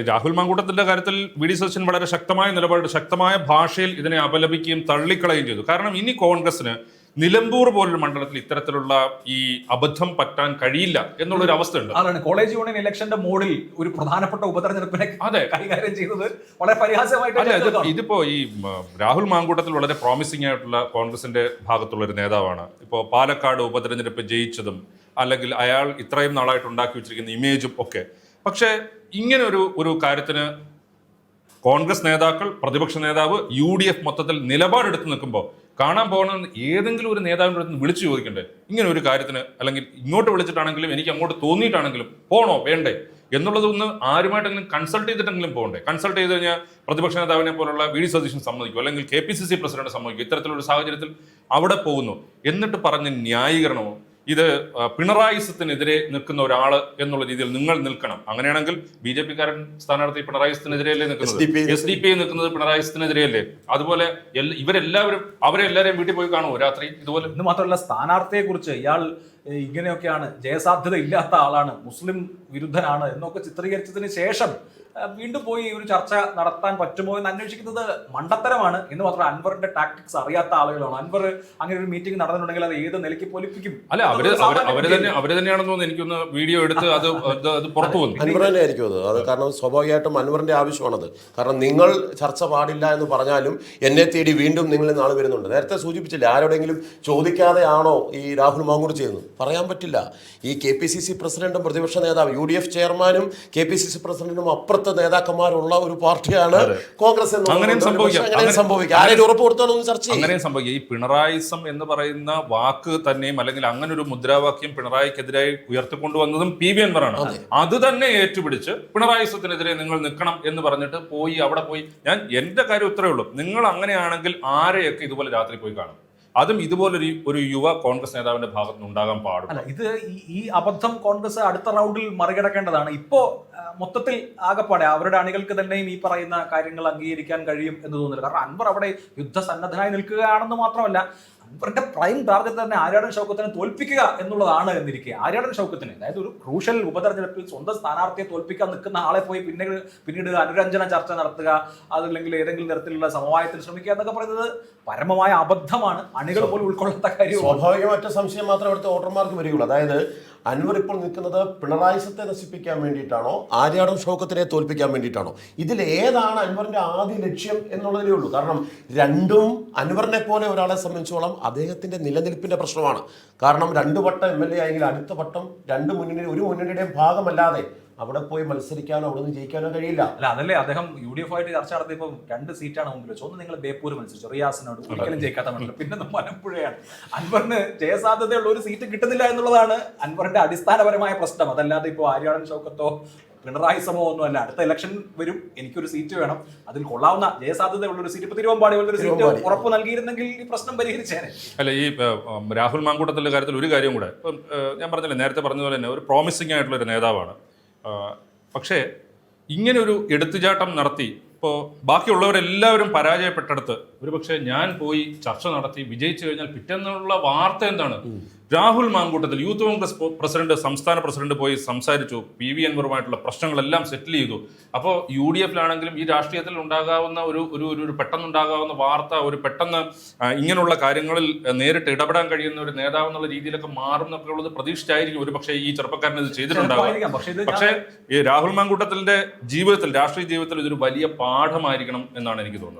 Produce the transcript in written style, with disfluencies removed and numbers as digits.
രാഹുൽ മാങ്കൂട്ടത്തിന്റെ കാര്യത്തിൽ V D Satheesan വളരെ ശക്തമായ നിലപാട്, ശക്തമായ ഭാഷയിൽ ഇതിനെ അപലപിക്കുകയും തള്ളിക്കളയുകയും ചെയ്തു. കാരണം ഇനി കോൺഗ്രസിന് നിലമ്പൂർ പോലൊരു മണ്ഡലത്തിൽ ഇത്തരത്തിലുള്ള ഈ അബദ്ധം പറ്റാൻ കഴിയില്ല എന്നുള്ളൊരു അവസ്ഥയുണ്ട്. അതാണ് കോളേജ് യൂണിയൻ ഇലക്ഷന്റെ മോഡിൽ ഒരു പ്രധാനപ്പെട്ട ഉപതെരഞ്ഞെടുപ്പിനെ കൈകാര്യം ചെയ്തത് വളരെ പരിഹാസ്യമായിട്ട്. ഇതിപ്പോ ഈ രാഹുൽ മാങ്കൂട്ടത്തിൽ വളരെ പ്രോമിസിംഗ് ആയിട്ടുള്ള കോൺഗ്രസിന്റെ ഭാഗത്തുള്ള ഒരു നേതാവാണ്. ഇപ്പോൾ പാലക്കാട് ഉപതെരഞ്ഞെടുപ്പ് ജയിച്ചതും അല്ലെങ്കിൽ അയാൾ ഇത്രയും നാളായിട്ട് ഉണ്ടാക്കി വെച്ചിരിക്കുന്ന ഇമേജും ഒക്കെ. പക്ഷേ ഇങ്ങനെ ഒരു കാര്യത്തിന് കോൺഗ്രസ് നേതാക്കൾ, പ്രതിപക്ഷ നേതാവ്, UDF മൊത്തത്തിൽ നിലപാടെടുത്ത് നിൽക്കുമ്പോൾ കാണാൻ പോകുന്ന ഏതെങ്കിലും ഒരു നേതാവിൻ്റെ അടുത്ത് വിളിച്ചു ചോദിക്കണ്ടേ ഇങ്ങനെ ഒരു കാര്യത്തിന്, അല്ലെങ്കിൽ ഇങ്ങോട്ട് വിളിച്ചിട്ടാണെങ്കിലും എനിക്ക് അങ്ങോട്ട് തോന്നിയിട്ടാണെങ്കിലും പോണോ വേണ്ടേ എന്നുള്ളതൊന്ന് ആരുമായിട്ടെങ്കിലും കൺസൾട്ട് ചെയ്തിട്ടെങ്കിലും പോകണ്ടേ? കൺസൾട്ട് ചെയ്ത് കഴിഞ്ഞാൽ പ്രതിപക്ഷ നേതാവിനെ പോലുള്ള വി ഡി സതീശൻ സമ്മതിക്കും, അല്ലെങ്കിൽ KPCC പ്രസിഡന്റ് സമ്മതിക്കും. ഇത്തരത്തിലൊരു സാഹചര്യത്തിൽ അവിടെ പോകുന്നു എന്നിട്ട് പറഞ്ഞ ന്യായീകരണമോ ഇത് പിണറായിസത്തിനെതിരെ നിൽക്കുന്ന ഒരാള് എന്നുള്ള രീതിയിൽ നിങ്ങൾ നിൽക്കണം. അങ്ങനെയാണെങ്കിൽ BJP കാരൻ സ്ഥാനാർത്ഥി പിണറായിസത്തിനെതിരെയല്ലേ നിൽക്കുന്നത്? SDP നിൽക്കുന്നത് പിണറായിസത്തിനെതിരെയല്ലേ? അതുപോലെ അവരെല്ലാവരെയും വീട്ടിൽ പോയി കാണുമോ രാത്രി ഇതുപോലെ? ഇന്ന് മാത്രമല്ല, സ്ഥാനാർത്ഥിയെ കുറിച്ച് ഇയാൾ ഇങ്ങനെയൊക്കെയാണ്, ജയസാധ്യത ഇല്ലാത്ത ആളാണ്, മുസ്ലിം വിരുദ്ധനാണ് എന്നൊക്കെ ചിത്രീകരിച്ചതിന് ശേഷം വീണ്ടും പോയി ഒരു ചർച്ച നടത്താൻ പറ്റുമോ എന്ന് അന്വേഷിക്കുന്നത് മണ്ടത്തരമാണ്. എന്ന് മാത്രം അൻവറിന്റെ ടാക്ടിക്സ് അറിയാത്ത ആളുകളാണ്. അൻവർ അങ്ങനെ ഒരു മീറ്റിംഗ് നടന്നിട്ടുണ്ടെങ്കിൽ അത് ഏത് നിലയ്ക്ക് പൊലിപ്പിക്കും? അല്ല, അവര് തന്നെയാണെന്ന് തോന്നുന്നു. എനിക്കൊന്ന് വീഡിയോ എടുത്ത് അത് പുറത്തു വന്നു. അൻവർ തന്നെ ആയിരിക്കും അത്. കാരണം സ്വാഭാവികമായിട്ടും അൻവറിന്റെ ആവശ്യമാണത്. കാരണം നിങ്ങൾ ചർച്ച പാടില്ല എന്ന് പറഞ്ഞാലും എന്നെ തേടി വീണ്ടും നിങ്ങൾ നാളെ വരുന്നുണ്ട്. നേരത്തെ സൂചിപ്പിച്ചില്ല, ആരോടെങ്കിലും ചോദിക്കാതെയാണോ ഈ രാഹുൽ മാങ്കൂട്ട് ചെയ്യുന്നത്? പറയാൻ പറ്റില്ല. ഈ KPCC പ്രസിഡന്റും പ്രതിപക്ഷ നേതാവ് UDF ചെയർമാനും KPCC പ്രസിഡന്റും അപ്പുറത്തെ നേതാക്കന്മാരുള്ള ഒരു പാർട്ടിയാണ് കോൺഗ്രസ്. അങ്ങനെയും സംഭവിക്കും. ആരെയും ഉറപ്പ് കൊടുത്താലൊന്നും ചർച്ച ചെയ്യും. അങ്ങനെയും സംഭവിക്കും. ഈ പിണറായിസം എന്ന് പറയുന്ന വാക്ക് തന്നെയും, അല്ലെങ്കിൽ അങ്ങനെ ഒരു മുദ്രാവാക്യം പിണറായിക്കെതിരായി ഉയർത്തിക്കൊണ്ടുവന്നതും PV അൻവറാണ്. അത് തന്നെ ഏറ്റുപിടിച്ച് പിണറായിസത്തിനെതിരെ നിങ്ങൾ നിൽക്കണം എന്ന് പറഞ്ഞിട്ട് അവിടെ പോയി എന്റെ കാര്യം ഇത്രയേ ഉള്ളൂ. നിങ്ങൾ അങ്ങനെയാണെങ്കിൽ ആരെയൊക്കെ ഇതുപോലെ രാത്രി പോയി കാണും? അതും ഇതുപോലൊരു യുവ കോൺഗ്രസ് നേതാവിന്റെ ഭാഗത്ത് നിന്ന് ഉണ്ടാകാൻ പാടില്ല. ഇത് ഈ അബദ്ധം കോൺഗ്രസ് അടുത്ത റൗണ്ടിൽ മറികടക്കേണ്ടതാണ്. ഇപ്പോ മൊത്തത്തിൽ ആകപ്പാടെ അവരുടെ അണികൾക്ക് തന്നെയും ഈ പറയുന്ന കാര്യങ്ങൾ അംഗീകരിക്കാൻ കഴിയും എന്ന് തോന്നുന്നില്ല. കാരണം അൻവർ അവിടെ യുദ്ധസന്നദ്ധനായി നിൽക്കുകയാണെന്ന് മാത്രമല്ല, അൻവറിന്റെ പ്രൈം ടാർഗറ്റ് തന്നെ ആര്യാടൻ ഷൗക്കത്തിനെ തോൽപ്പിക്കുക എന്നുള്ളതാണ് എന്നിരിക്കെ. ആര്യാടൻ ഷൗക്കത്തിന്, അതായത് ഒരു ക്രൂഷ്യൽ ഉപതെരഞ്ഞെടുപ്പിൽ സ്വന്തം സ്ഥാനാർത്ഥിയെ തോൽപ്പിക്കാൻ നിൽക്കുന്ന ആളെ പോയി പിന്നീട് അനുരഞ്ജന ചർച്ച നടത്തുക, അതല്ലെങ്കിൽ ഏതെങ്കിലും തരത്തിലുള്ള സമവായത്തിന് ശ്രമിക്കുക എന്നൊക്കെ പറയുന്നത് പരമമായ അബദ്ധമാണ്. അണികൾ പോലും ഉൾക്കൊള്ളാത്ത കാര്യം. സ്വാഭാവികമായിട്ട് സംശയം മാത്രമേ അവിടുത്തെ വോട്ടർമാർക്ക് വരികയുള്ളൂ. അതായത് അൻവർ ഇപ്പോൾ നിൽക്കുന്നത് പിണറായിസത്തെ നശിപ്പിക്കാൻ വേണ്ടിയിട്ടാണോ ആര്യാടൻ ഷൗക്കത്തിനെ തോൽപ്പിക്കാൻ വേണ്ടിയിട്ടാണോ? ഇതിൽ ഏതാണ് അൻവറിന്റെ ആദ്യ ലക്ഷ്യം എന്നുള്ളതേ ഉള്ളൂ. കാരണം രണ്ടും അൻവറിനെ പോലെ ഒരാളെ സംബന്ധിച്ചോളം അദ്ദേഹത്തിന്റെ നിലനിൽപ്പിന്റെ പ്രശ്നമാണ്. കാരണം 2 വട്ടം MLA ആയെങ്കിൽ അടുത്ത വട്ടം ഒരു മുന്നണിയുടെയും ഭാഗമല്ലാതെ അവിടെ പോയി മത്സരിക്കാനോ അവിടെ നിന്ന് ജയിക്കാനോ കഴിയില്ല. അല്ല, അതല്ലേ അദ്ദേഹം UDF ആയിട്ട് ചർച്ച നടത്തിയപ്പോൾ 2 സീറ്റാണ് മുമ്പിൽ വെച്ചത്. ഒന്ന് നിങ്ങൾ ബേപ്പൂർ മത്സരിച്ചു, റിയാസിനോട് ഒരിക്കലും ജയിക്കാത്ത മണ്ഡലം. പിന്നെ മലമ്പുഴയാണ്. അൻവറിന് ജയസാധ്യതയുള്ള ഒരു സീറ്റ് കിട്ടുന്നില്ല എന്നുള്ളതാണ് അൻവറിന്റെ അടിസ്ഥാനപരമായ പ്രശ്നം. അതല്ലാതെ ഇപ്പോൾ ആര്യാടൻ ഷൗക്കത്തോ പിണറായിസമോ ഒന്നുമല്ല. അടുത്ത ഇലക്ഷൻ വരും, എനിക്കൊരു സീറ്റ് വേണം, അതിൽ കൊള്ളാവുന്ന ജയസാധ്യതയുള്ള ഒരു സീറ്റ്, ഇപ്പൊ തിരുവമ്പാടി പോലൊരു സീറ്റ് ഉറപ്പ് നൽകിയിരുന്നെങ്കിൽ ഈ പ്രശ്നം പരിഹരിച്ചേനെ. അല്ല, ഈ രാഹുൽ മാങ്കൂട്ടത്തിന്റെ കാര്യത്തിൽ ഒരു കാര്യം കൂടെ, ഞാൻ പറഞ്ഞില്ലേ, നേരത്തെ പറഞ്ഞതുപോലെ തന്നെ ഒരു പ്രോമിസിംഗ് ആയിട്ടുള്ള ഒരു നേതാവാണ്. പക്ഷേ ഇങ്ങനെ ഒരു എടുത്തുചാട്ടം നടത്തി ഇപ്പോൾ ബാക്കിയുള്ളവരെല്ലാവരും പരാജയപ്പെട്ടെടുത്ത് ഒരുപക്ഷെ ഞാൻ പോയി ചർച്ച നടത്തി വിജയിച്ചു കഴിഞ്ഞാൽ പിറ്റേന്നുള്ള വാർത്ത എന്താണ്? രാഹുൽ മാങ്കൂട്ടത്തിൽ യൂത്ത് കോൺഗ്രസ് സംസ്ഥാന പ്രസിഡന്റ് പോയി സംസാരിച്ചു, PV അൻവറുമായിട്ടുള്ള പ്രശ്നങ്ങളെല്ലാം സെറ്റിൽ ചെയ്തു. അപ്പോൾ UDF-ലാണെങ്കിലും ഈ രാഷ്ട്രീയത്തിൽ ഉണ്ടാകാവുന്ന ഒരു പെട്ടെന്നുണ്ടാകാവുന്ന വാർത്ത, ഒരു പെട്ടെന്ന് ഇങ്ങനെയുള്ള കാര്യങ്ങളിൽ നേരിട്ട് ഇടപെടാൻ കഴിയുന്ന ഒരു നേതാവ് എന്നുള്ള രീതിയിലൊക്കെ മാറുന്നൊക്കെ ഉള്ളത് പ്രതീക്ഷിച്ചായിരിക്കും ഒരു പക്ഷേ ഈ ചെറുപ്പക്കാരൻ ഇത് ചെയ്തിട്ടുണ്ടാകും. പക്ഷേ ഈ രാഹുൽ മാങ്കൂട്ടത്തിന്റെ രാഷ്ട്രീയ ജീവിതത്തിൽ ഇതൊരു വലിയ പാഠമായിരിക്കണം എന്നാണ് എനിക്ക് തോന്നുന്നത്.